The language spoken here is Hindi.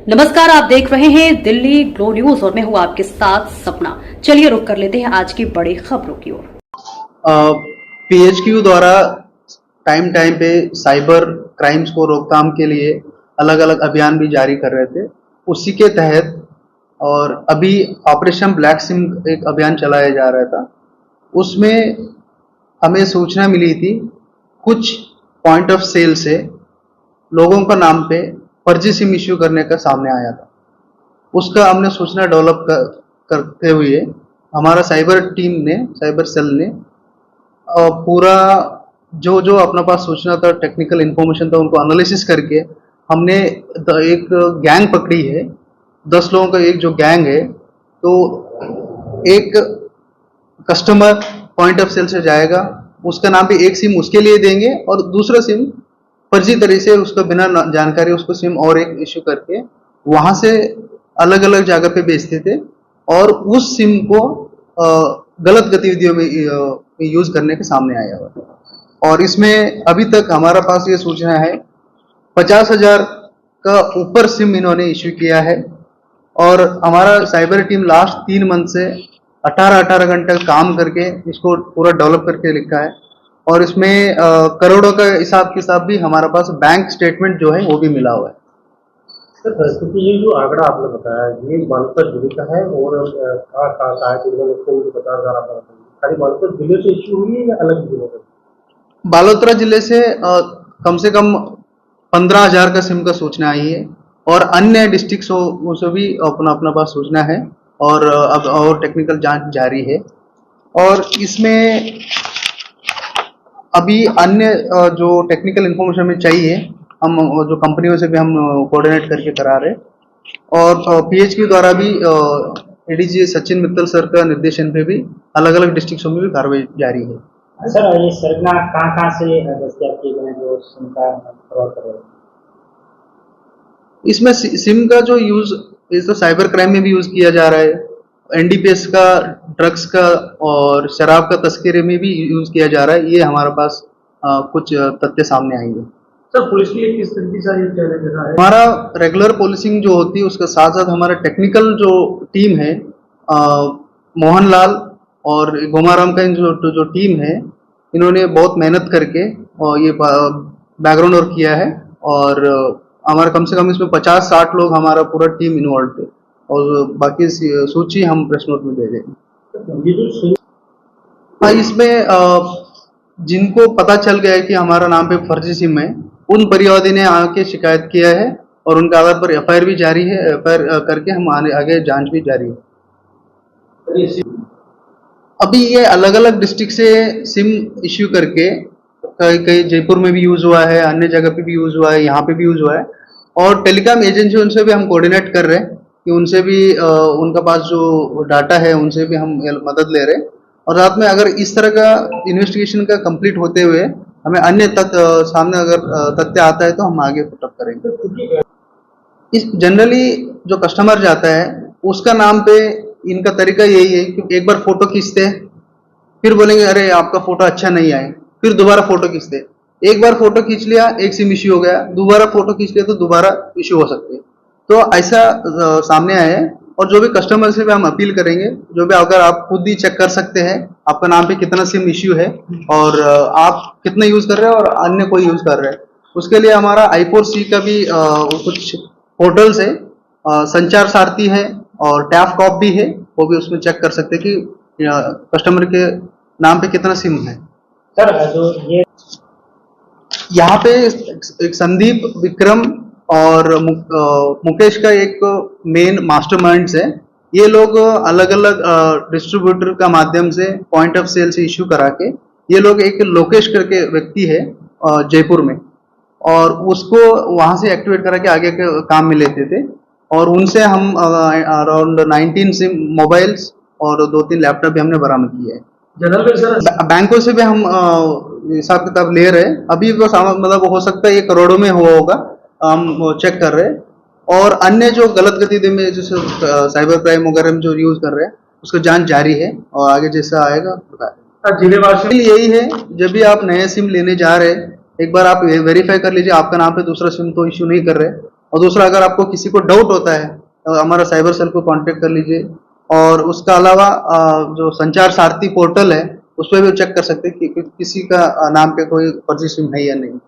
नमस्कार, आप देख रहे हैं दिल्ली ग्लो न्यूज और मैं हूं आपके साथ सपना। चलिए रुक कर लेते हैं आज की बड़ी खबरों की ओर। पीएचक्यू द्वारा टाइम टाइम पे साइबर क्राइम्स को रोकथाम के लिए अलग अलग अभियान भी जारी कर रहे थे। उसी के तहत और अभी ऑपरेशन ब्लैक सिम एक अभियान चलाया जा रहा था। उसमें हमें सूचना मिली थी कुछ पॉइंट ऑफ सेल से लोगों का नाम पे फर्जी सिम इश्यू करने का सामने आया था। उसका हमने सूचना डेवलप करते हुए हमारा साइबर सेल ने पूरा जो जो अपने पास सूचना था, टेक्निकल इन्फॉर्मेशन था, उनको एनालिसिस करके हमने एक गैंग पकड़ी है। 10 लोगों का एक जो गैंग है, तो एक कस्टमर पॉइंट ऑफ सेल से जाएगा, उसका नाम पे एक सिम उसके लिए देंगे और दूसरा सिम फर्जी तरीके से उसका बिना जानकारी उसको सिम और एक इश्यू करके वहां से अलग अलग जगह पे बेचते थे और उस सिम को गलत गतिविधियों में यूज करने के सामने आया हुआ। और इसमें अभी तक हमारा पास ये सूचना है 50,000 का ऊपर सिम इन्होंने इश्यू किया है। और हमारा साइबर टीम लास्ट 3 मंथ से 18 घंटे काम करके इसको पूरा डेवलप करके लिखा है। और इसमें करोड़ों का हिसाब किताब भी हमारा पास बैंक स्टेटमेंट जो है वो भी मिला हुआ है। सर, क्योंकि ये जो आंकड़ा आपने बताया ये बागपत जिले का है और मुझे 50,000 आपने बताया, खाली बागपत जिले से इश्यू हुई है या अलग जिलों से? बालोतरा जिले से कम 15,000 का सिम का सूचना आई है और अन्य डिस्ट्रिक्ट से भी अपना अपना पास सूचना है और अब और टेक्निकल जांच जारी है। और इसमें अभी अन्य जो टेक्निकल इन्फॉर्मेशन हमें चाहिए, हम जो कंपनियों से भी हम कोऑर्डिनेट करके करा रहे। और पीएचक्यू द्वारा भी एडीजी सचिन मित्तल सर का निर्देशन पे भी अलग अलग डिस्ट्रिक्टों में भी कार्रवाई जारी है। सर, ये सरगना कहाँ से दस्तयाब किए गए जो सिम का फरॉड कर रहे हैं? इसमें सिम का जो यूज इस साइबर क्राइम में भी यूज किया जा रहा है, एनडीपीएस का, ड्रग्स का और शराब का तस्करी में भी यूज किया जा रहा है। ये हमारे पास कुछ तथ्य सामने आएंगे। सर, पुलिस के लिए किस तरीके से ये चैलेंज रहा है? हमारा रेगुलर पुलिसिंग जो होती है उसके साथ साथ हमारा टेक्निकल जो टीम है, मोहनलाल और गोमाराम का जो टीम है, इन्होंने बहुत मेहनत करके और ये बैकग्राउंड वर्क किया है। और हमारा कम से कम इसमें 50-60 लोग हमारा पूरा टीम इन्वॉल्व थे और बाकी सूची हम प्रेस नोट में दे देंगे। हाँ, इसमें जिनको पता चल गया है कि हमारा नाम पे फर्जी सिम है, उन परिवादी ने आके शिकायत किया है और उनके आधार पर एफआईआर भी जारी है। एफआईआर करके हम आगे जांच भी जारी है। अभी ये अलग अलग डिस्ट्रिक्ट से सिम इश्यू करके कई जयपुर में भी यूज हुआ है, अन्य जगह पे भी यूज हुआ है, यहाँ पे भी यूज हुआ है। और टेलीकॉम एजेंसी उनसे भी हम कोऑर्डिनेट कर रहे हैं कि उनसे भी उनका पास जो डाटा है उनसे भी हम मदद ले रहे हैं। और साथ में अगर इस तरह का इन्वेस्टिगेशन का कंप्लीट होते हुए हमें अन्य सामने अगर तथ्य आता है तो हम आगे पुटअप करेंगे। इस जनरली जो कस्टमर जाता है उसका नाम पे इनका तरीका यही है कि एक बार फोटो खींचते हैं, फिर बोलेंगे अरे आपका फोटो अच्छा नहीं आए, फिर दोबारा फोटो खींचते हैं। एक बार फोटो खींच लिया, एक सिम इश्यू हो गया, दोबारा फोटो खींच लिया तो दोबारा इश्यू हो सकते हैं। तो ऐसा सामने आया है। और जो भी कस्टमर से भी हम अपील करेंगे, जो भी अगर आप खुद ही चेक कर सकते हैं आपका नाम पे कितना सिम इश्यू है और आप कितना यूज कर रहे हैं और अन्य कोई यूज कर रहे हैं, उसके लिए हमारा I4C का भी कुछ पोर्टल्स है, संचार सारथी है और टैफ कॉप भी है, वो भी उसमें चेक कर सकते हैं कि कस्टमर के नाम पे कितना सिम है। सर, जो ये यहाँ पे एक संदीप, विक्रम और मुकेश का एक मेन मास्टरमाइंड्स है। ये लोग अलग अलग डिस्ट्रीब्यूटर का माध्यम से पॉइंट ऑफ सेल से इश्यू करा के, ये लोग एक लोकेश करके व्यक्ति है जयपुर में, और उसको वहां से एक्टिवेट करा के आगे के काम में लेते थे। और उनसे हम अराउंड 19 सिम मोबाइल्स और 2-3 लैपटॉप भी हमने बरामद किया है। जनरल सर, बैंकों से भी हम हिसाब किताब ले रहे हैं। अभी वो मतलब हो सकता है ये करोड़ों में हुआ होगा, हम चेक कर रहे हैं। और अन्य जो गलत गतिविधि में जैसे साइबर क्राइम वगैरह में जो यूज कर रहे हैं उसका जांच जारी है और आगे जैसा आएगा बताएं। जिलेवासी यही है, जब भी आप नए सिम लेने जा रहे हैं एक बार आप वेरीफाई कर लीजिए आपका नाम पे दूसरा सिम तो इश्यू नहीं कर रहे। और दूसरा, अगर आपको किसी को डाउट होता है तो हमारा साइबर सेल को कांटेक्ट कर लीजिए। और उसका अलावा जो संचार सारथी पोर्टल है उस पर भी चेक कर सकते हैं कि किसी का नाम पे कोई फर्जी सिम है या नहीं।